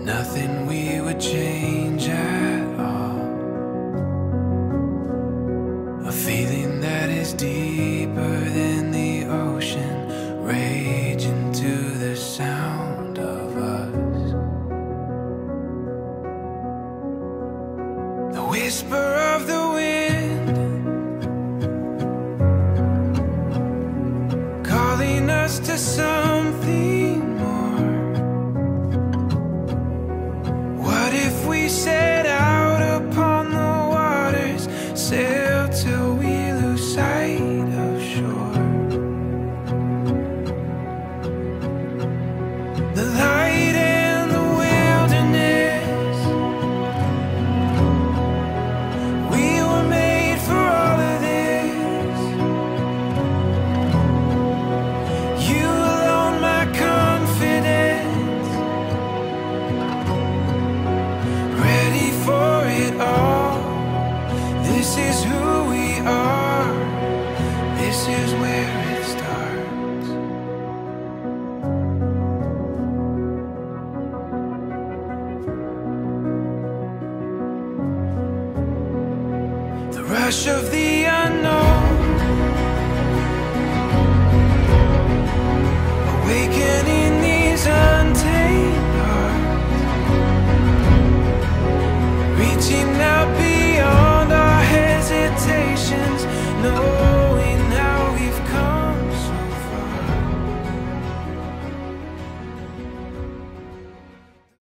Nothing we would change at all. A feeling that is deeper than the ocean, raging to the sound of us. The whisper of the wind calling us to something more. What if we set out upon the waters, sail till we lose sight of shore? The light and the wilderness, we were made for all of this. You alone, my confidence, ready for it all. This is who we are, this is where it starts. The rush of the unknown,